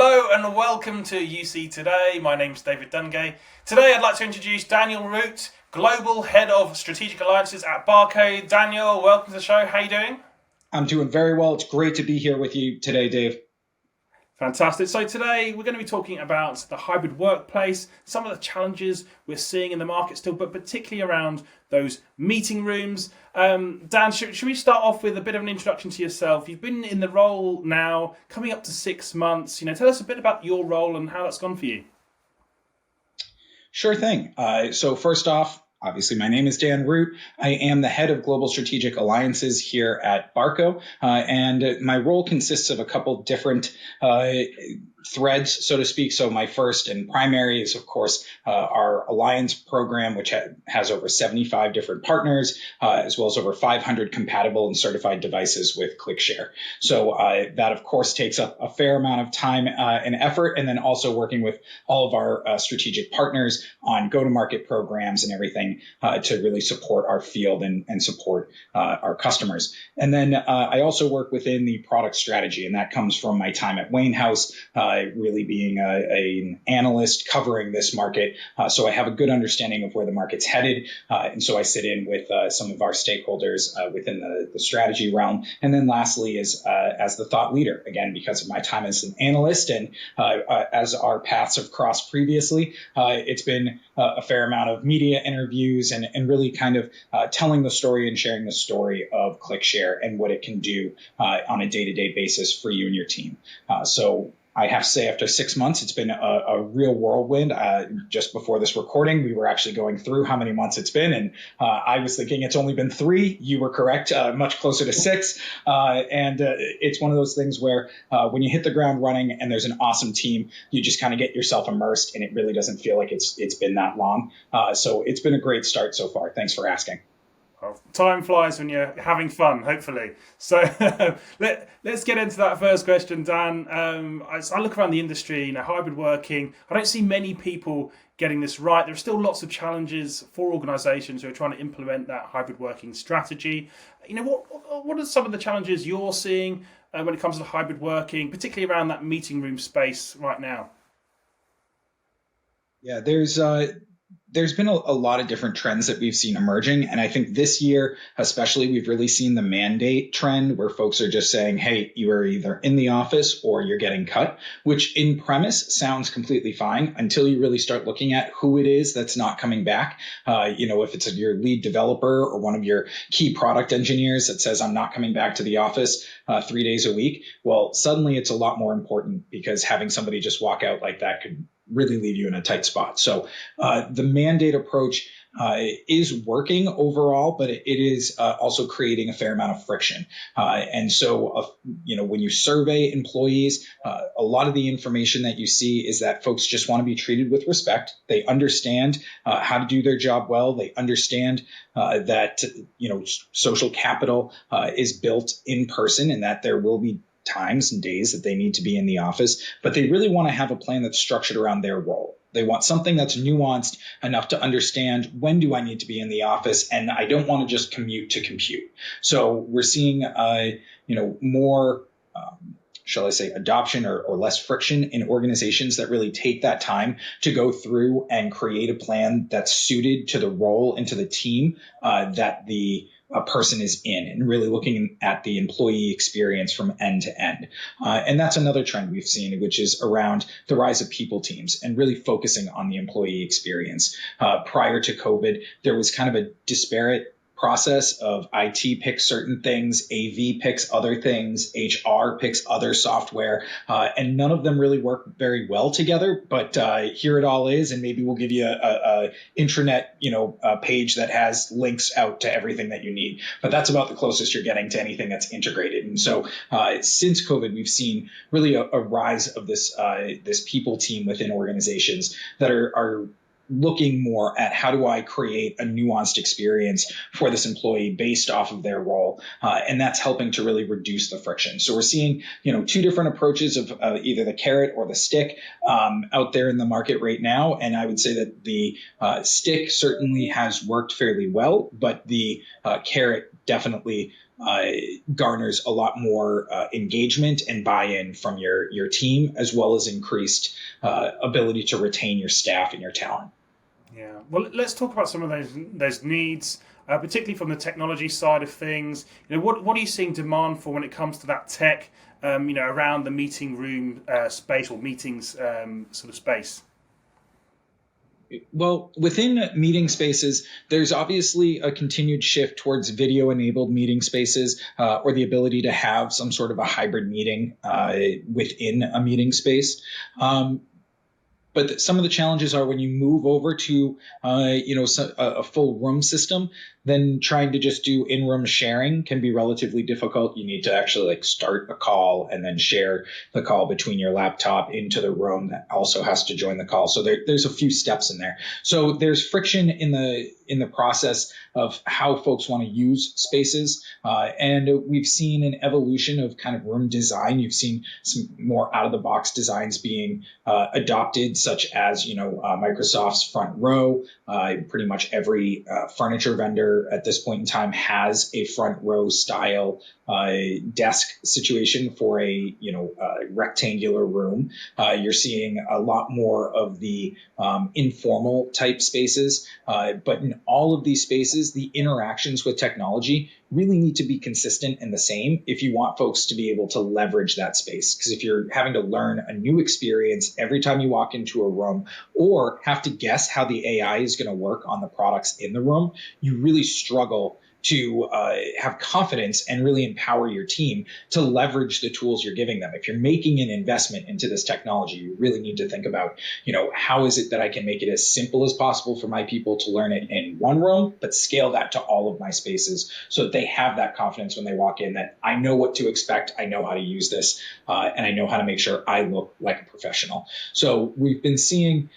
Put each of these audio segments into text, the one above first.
Hello and welcome to UC Today. My name's David Dungay. Today I'd like to introduce Daniel Root, Global Head of Strategic Alliances at Barco. Daniel, welcome to the show. How you doing? I'm doing very well. It's great to be here with you today, Dave. Fantastic. So today we're going to be talking about the hybrid workplace, some of the challenges we're seeing in the market still, but particularly around those meeting rooms. Dan, should we start off with a bit of an introduction to yourself? You've been in the role now coming up to 6 months. Tell us a bit about your role and how that's gone for you. Sure thing. So first off, obviously, my name is Dan Root. I am the head of Global Strategic Alliances here at Barco, and my role consists of a couple different threads, so to speak. So my first and primary is, of course, our alliance program, which has over 75 different partners, as well as over 500 compatible and certified devices with ClickShare. So that, of course, takes up a fair amount of time and effort, and then also working with all of our strategic partners on go-to-market programs and everything to really support our field and support our customers. And then I also work within the product strategy, and that comes from my time at Wayne House, really being an analyst covering this market. So I have a good understanding of where the market's headed. And so I sit in with some of our stakeholders within the strategy realm. And then lastly is as the thought leader, again, because of my time as an analyst and as our paths have crossed previously, it's been a fair amount of media interviews and really kind of telling the story and sharing the story of ClickShare and what it can do on a day-to-day basis for you and your team. So I have to say, after 6 months, it's been a real whirlwind. Just before this recording, we were actually going through how many months it's been, and I was thinking it's only been 3. You were correct, much closer to 6. And it's one of those things where when you hit the ground running and there's an awesome team, you just kind of get yourself immersed, and it really doesn't feel like it's been that long. So it's been a great start so far. Thanks for asking. Well, time flies when you're having fun, hopefully. So let's get into that first question, Dan. I look around the industry, hybrid working. I don't see many people getting this right. There are still lots of challenges for organisations who are trying to implement that hybrid working strategy. What are some of the challenges you're seeing when it comes to hybrid working, particularly around that meeting room space right now? Yeah, there's been a lot of different trends that we've seen emerging. And I think this year, especially, we've really seen the mandate trend where folks are just saying, hey, you are either in the office or you're getting cut, which in premise sounds completely fine until you really start looking at who it is that's not coming back. If it's your lead developer or one of your key product engineers that says, I'm not coming back to the office 3 days a week. Well, suddenly it's a lot more important because having somebody just walk out like that could really leave you in a tight spot. So the mandate approach is working overall, but it is also creating a fair amount of friction. And so, when you survey employees, a lot of the information that you see is that folks just want to be treated with respect. They understand how to do their job well. They understand that, social capital is built in person and that there will be times and days that they need to be in the office, but they really want to have a plan that's structured around their role. They want something that's nuanced enough to understand when do I need to be in the office, and I don't want to just commute to compute. So we're seeing, more, shall I say, adoption or less friction in organizations that really take that time to go through and create a plan that's suited to the role and to the team that the a person is in, and really looking at the employee experience from end to end. And that's another trend we've seen, which is around the rise of people teams and really focusing on the employee experience. Prior to COVID, there was kind of a disparate process of IT picks certain things, AV picks other things, HR picks other software, and none of them really work very well together. But here it all is, and maybe we'll give you a intranet, page that has links out to everything that you need. But that's about the closest you're getting to anything that's integrated. And so since COVID, we've seen really a rise of this people team within organizations that are looking more at how do I create a nuanced experience for this employee based off of their role. And that's helping to really reduce the friction. So we're seeing, two different approaches of either the carrot or the stick out there in the market right now. And I would say that the stick certainly has worked fairly well, but the carrot definitely garners a lot more engagement and buy-in from your team, as well as increased ability to retain your staff and your talent. Yeah. Well, let's talk about some of those needs, particularly from the technology side of things. What are you seeing demand for when it comes to that tech? Around the meeting room space or meetings sort of space. Well, within meeting spaces, there's obviously a continued shift towards video enabled meeting spaces, or the ability to have some sort of a hybrid meeting within a meeting space. But some of the challenges are when you move over to a full room system, then trying to just do in-room sharing can be relatively difficult. You need to actually like start a call and then share the call between your laptop into the room that also has to join the call. So there's a few steps in there. So there's friction in the process of how folks want to use spaces. And we've seen an evolution of kind of room design. You've seen some more out of the box designs being adopted, such as, Microsoft's Front Row. Pretty much every furniture vendor at this point in time has a Front Row style desk situation for a rectangular room. You're seeing a lot more of the informal type spaces, but in all of these spaces, the interactions with technology really need to be consistent and the same if you want folks to be able to leverage that space. Because if you're having to learn a new experience every time you walk into a room, or have to guess how the AI is going to work on the products in the room, you really struggle to have confidence and really empower your team to leverage the tools you're giving them. If you're making an investment into this technology, you really need to think about, how is it that I can make it as simple as possible for my people to learn it in one room, but scale that to all of my spaces so that they have that confidence when they walk in, that I know what to expect, I know how to use this, and I know how to make sure I look like a professional. So we've been seeing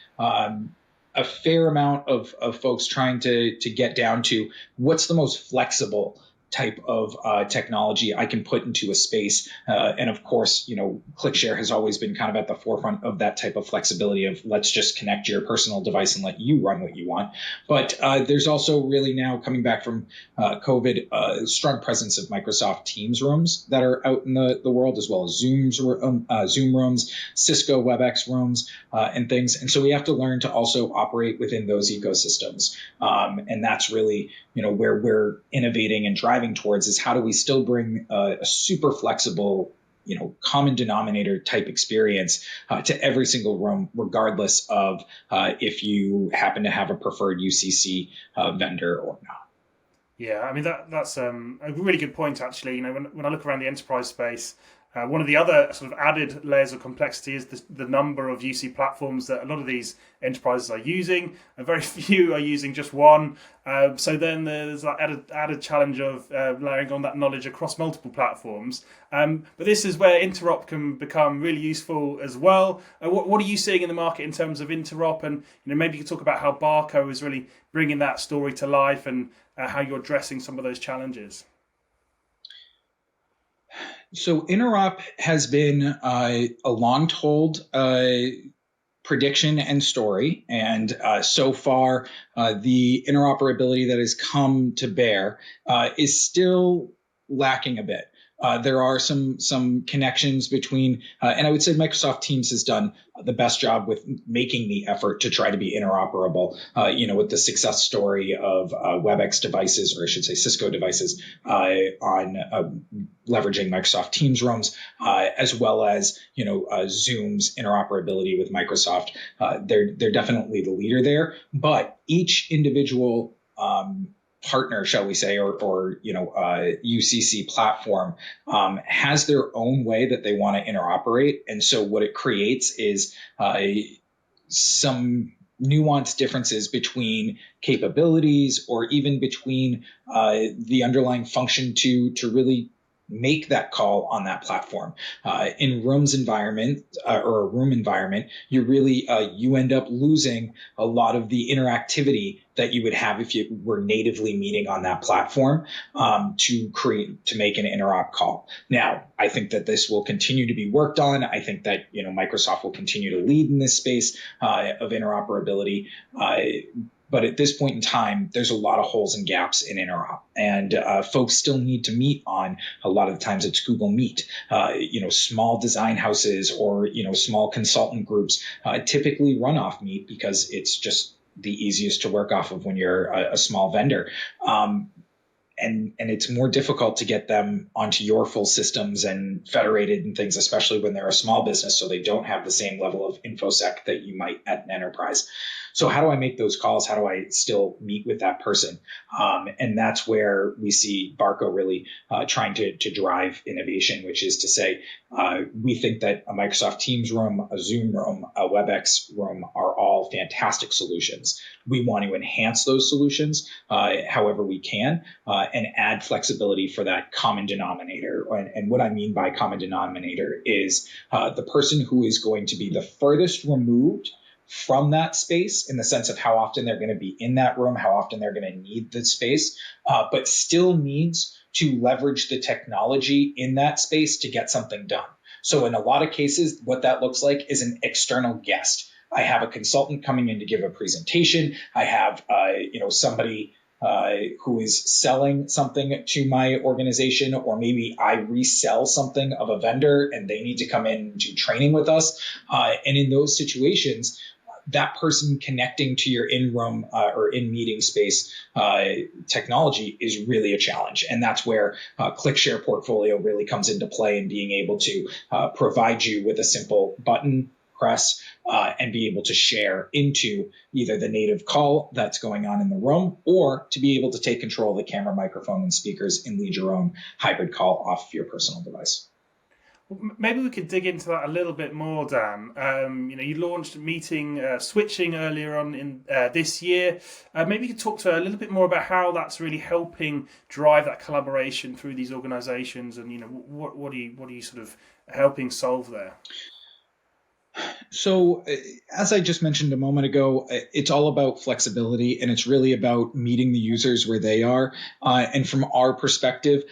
a fair amount of folks trying to get down to what's the most flexible type of technology I can put into a space. And of course, ClickShare has always been kind of at the forefront of that type of flexibility of let's just connect your personal device and let you run what you want. But there's also really now coming back from COVID, a strong presence of Microsoft Teams rooms that are out in the world, as well as Zoom rooms, Cisco WebEx rooms, and things. And so we have to learn to also operate within those ecosystems. And that's really, where we're innovating and driving towards, is how do we still bring a super flexible, common denominator type experience to every single room, regardless of if you happen to have a preferred UCC vendor or not. Yeah, I mean that's a really good point actually. When I look around the enterprise space, one of the other sort of added layers of complexity is the number of UC platforms that a lot of these enterprises are using. And very few are using just one. So then there's that added challenge of layering on that knowledge across multiple platforms. But this is where interop can become really useful as well. What are you seeing in the market in terms of interop? And maybe you could talk about how Barco is really bringing that story to life and how you're addressing some of those challenges. So interop has been a long-told prediction and story, and so far the interoperability that has come to bear is still lacking a bit. There are some connections between, and I would say Microsoft Teams has done the best job with making the effort to try to be interoperable. With the success story of WebEx devices, or I should say Cisco devices, on leveraging Microsoft Teams rooms, as well as Zoom's interoperability with Microsoft. They're definitely the leader there, but each individual partner, shall we say, or UCC platform has their own way that they want to interoperate. And so what it creates is some nuanced differences between capabilities, or even between the underlying function to really make that call on that platform. In rooms environment, or a room environment, you end up losing a lot of the interactivity that you would have if you were natively meeting on that platform to make an interop call. Now, I think that this will continue to be worked on. I think that Microsoft will continue to lead in this space of interoperability. But at this point in time, there's a lot of holes and gaps in interop, and folks still need to meet on, a lot of the times it's Google Meet. Small design houses or small consultant groups typically run off Meet because it's just the easiest to work off of when you're a small vendor. And it's more difficult to get them onto your full systems and federated and things, especially when they're a small business, so they don't have the same level of infosec that you might at an enterprise. So how do I make those calls? How do I still meet with that person? And that's where we see Barco really trying to drive innovation, which is to say, we think that a Microsoft Teams room, a Zoom room, a WebEx room are all fantastic solutions. We want to enhance those solutions however we can and add flexibility for that common denominator. And what I mean by common denominator is the person who is going to be the furthest removed from that space, in the sense of how often they're going to be in that room, how often they're going to need the space, but still needs to leverage the technology in that space to get something done. So in a lot of cases, what that looks like is an external guest. I have a consultant coming in to give a presentation. I have somebody who is selling something to my organization, or maybe I resell something of a vendor and they need to come in and do training with us. And in those situations, that person connecting to your in-room or in-meeting space technology is really a challenge. And that's where ClickShare Portfolio really comes into play, in being able to provide you with a simple button press and be able to share into either the native call that's going on in the room, or to be able to take control of the camera, microphone, and speakers and lead your own hybrid call off of your personal device. Maybe we could dig into that a little bit more, Dan. You launched meeting switching earlier on in this year. Maybe you could talk to a little bit more about how that's really helping drive that collaboration through these organisations, and what are you sort of helping solve there? So, as I just mentioned a moment ago, it's all about flexibility, and it's really about meeting the users where they are. And from our perspective,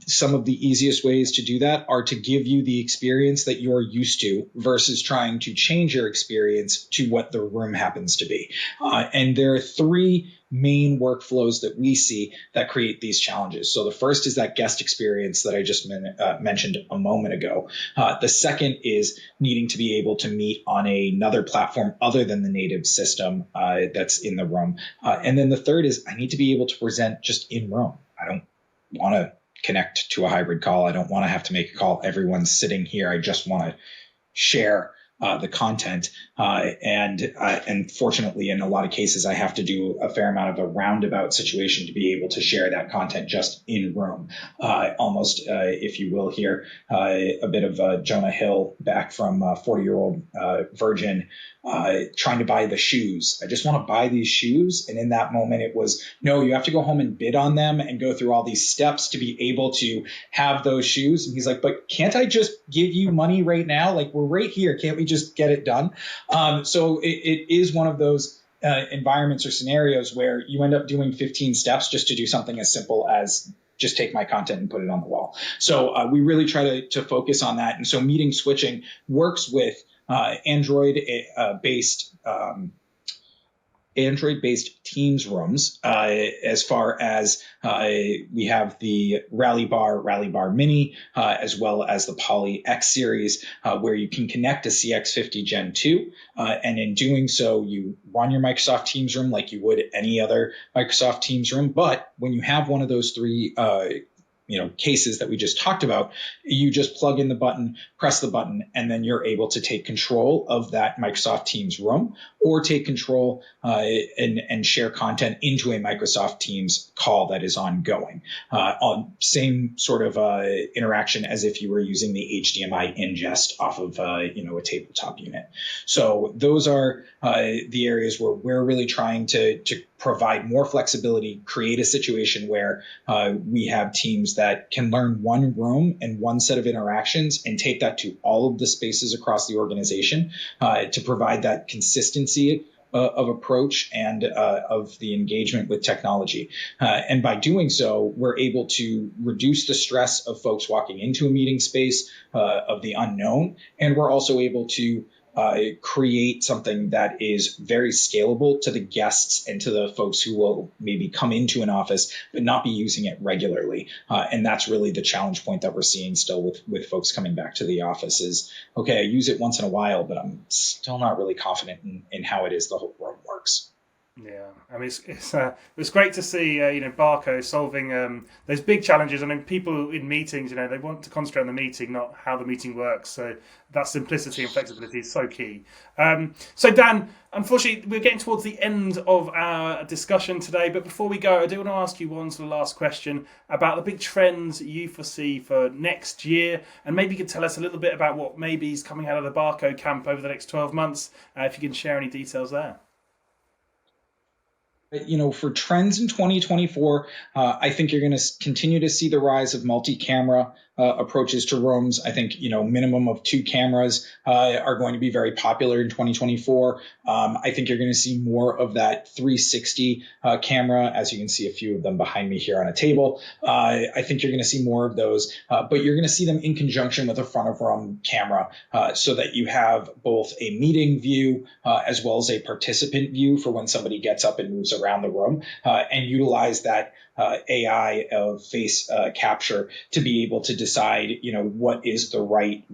some of the easiest ways to do that are to give you the experience that you're used to, versus trying to change your experience to what the room happens to be. And there are three main workflows that we see that create these challenges. So the first is that guest experience that I just mentioned a moment ago. The second is needing to be able to meet on another platform other than the native system that's in the room. And then the third is I need to be able to present just in room. I don't want to connect to a hybrid call. I don't want to have to make a call. Everyone's sitting here. I just want to share the content. And fortunately, in a lot of cases, I have to do a fair amount of a roundabout situation to be able to share that content just in room. Almost, if you will, here, a bit of Jonah Hill back from 40-year-old virgin trying to buy the shoes. I just want to buy these shoes. And in that moment, it was, no, you have to go home and bid on them and go through all these steps to be able to have those shoes. And he's like, but can't I just give you money right now? Like, we're right here. Can't we just get it done? So it is one of those environments or scenarios where you end up doing 15 steps just to do something as simple as just take my content and put it on the wall. So we really try to focus on that. And so meeting switching works with Android-based Teams rooms, as far as we have the Rally Bar Mini, as well as the Poly X series, where you can connect a CX50 Gen 2. And in doing so, you run your Microsoft Teams room like you would any other Microsoft Teams room. But when you have one of those three cases that we just talked about, you just plug in the button, press the button, and then you're able to take control of that Microsoft Teams room, or take control and share content into a Microsoft Teams call that is ongoing. On same sort of interaction as if you were using the HDMI ingest off of a tabletop unit. So those are the areas where we're really trying to provide more flexibility, create a situation where we have teams that can learn one room and one set of interactions and take that to all of the spaces across the organization to provide that consistency of approach and of the engagement with technology. And by doing so, we're able to reduce the stress of folks walking into a meeting space of the unknown. And we're also able to create something that is very scalable to the guests and to the folks who will maybe come into an office but not be using it regularly. And that's really the challenge point that we're seeing still with folks coming back to the office is, okay, I use it once in a while, but I'm still not really confident in how it is the whole room works. Yeah, I mean it's great to see Barco solving those big challenges. I mean, people in meetings, they want to concentrate on the meeting, not how the meeting works. So that simplicity and flexibility is so key. So Dan, unfortunately, we're getting towards the end of our discussion today. But before we go, I do want to ask you one sort of last question about the big trends you foresee for next year, and maybe you could tell us a little bit about what maybe is coming out of the Barco camp over the next 12 months. If you can share any details there. For trends in 2024, I think you're going to continue to see the rise of multi-camera approaches to rooms. I think, minimum of 2 cameras are going to be very popular in 2024. I think you're going to see more of that 360 camera, as you can see a few of them behind me here on a table. I think you're going to see more of those, but you're going to see them in conjunction with a front of room camera so that you have both a meeting view as well as a participant view for when somebody gets up and moves around the room, and utilize that AI of face capture to be able to decide, what is the right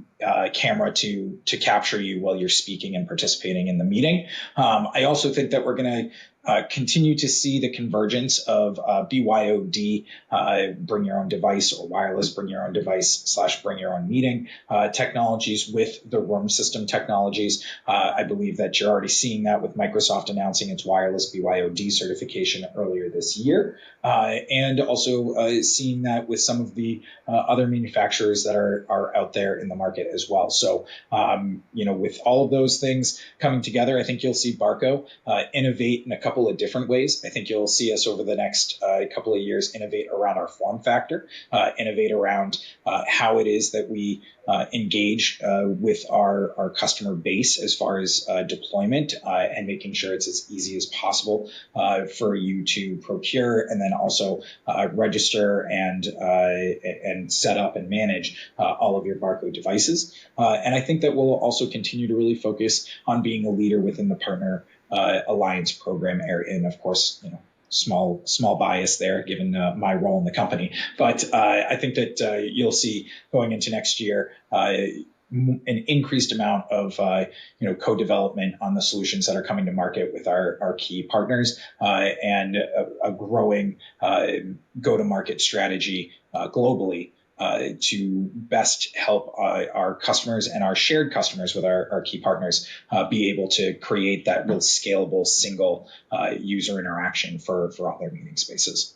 camera to capture you while you're speaking and participating in the meeting. I also think that we're going to continue to see the convergence of BYOD, bring your own device, or wireless bring your own device / bring your own meeting technologies with the room system technologies. I believe that you're already seeing that with Microsoft announcing its wireless BYOD certification earlier this year, and also seeing that with some of the other manufacturers that are out there in the market as well. So, with all of those things coming together, I think you'll see Barco innovate in a couple of different ways. I think you'll see us over the next couple of years innovate around our form factor, innovate around how it is that we engage with our customer base as far as deployment, and making sure it's as easy as possible for you to procure and then also register and set up and manage all of your Barco devices. And I think that we'll also continue to really focus on being a leader within the partner alliance program area. And of course, small bias there given my role in the company. But I think that you'll see going into next year an increased amount of co-development on the solutions that are coming to market with our key partners, and a growing go-to-market strategy globally to best help our customers and our shared customers with our key partners be able to create that real scalable single user interaction for all their meeting spaces.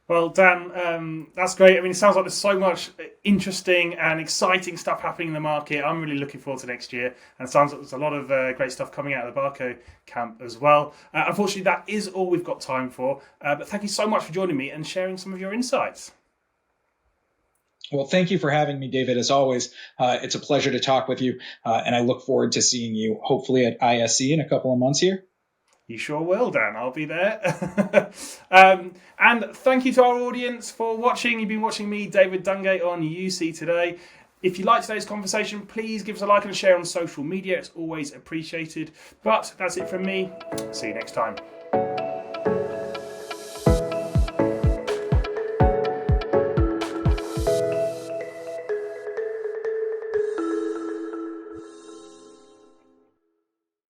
Well, Dan, that's great. I mean, it sounds like there's so much interesting and exciting stuff happening in the market. I'm really looking forward to next year. And it sounds like there's a lot of great stuff coming out of the Barco camp as well. Unfortunately, that is all we've got time for. But thank you so much for joining me and sharing some of your insights. Well, thank you for having me, David. As always, it's a pleasure to talk with you. And I look forward to seeing you hopefully at ISE in a couple of months here. You sure will, Dan. I'll be there. And thank you to our audience for watching. You've been watching me, David Dungay, on UC Today. If you liked today's conversation, please give us a like and a share on social media. It's always appreciated. But that's it from me. See you next time.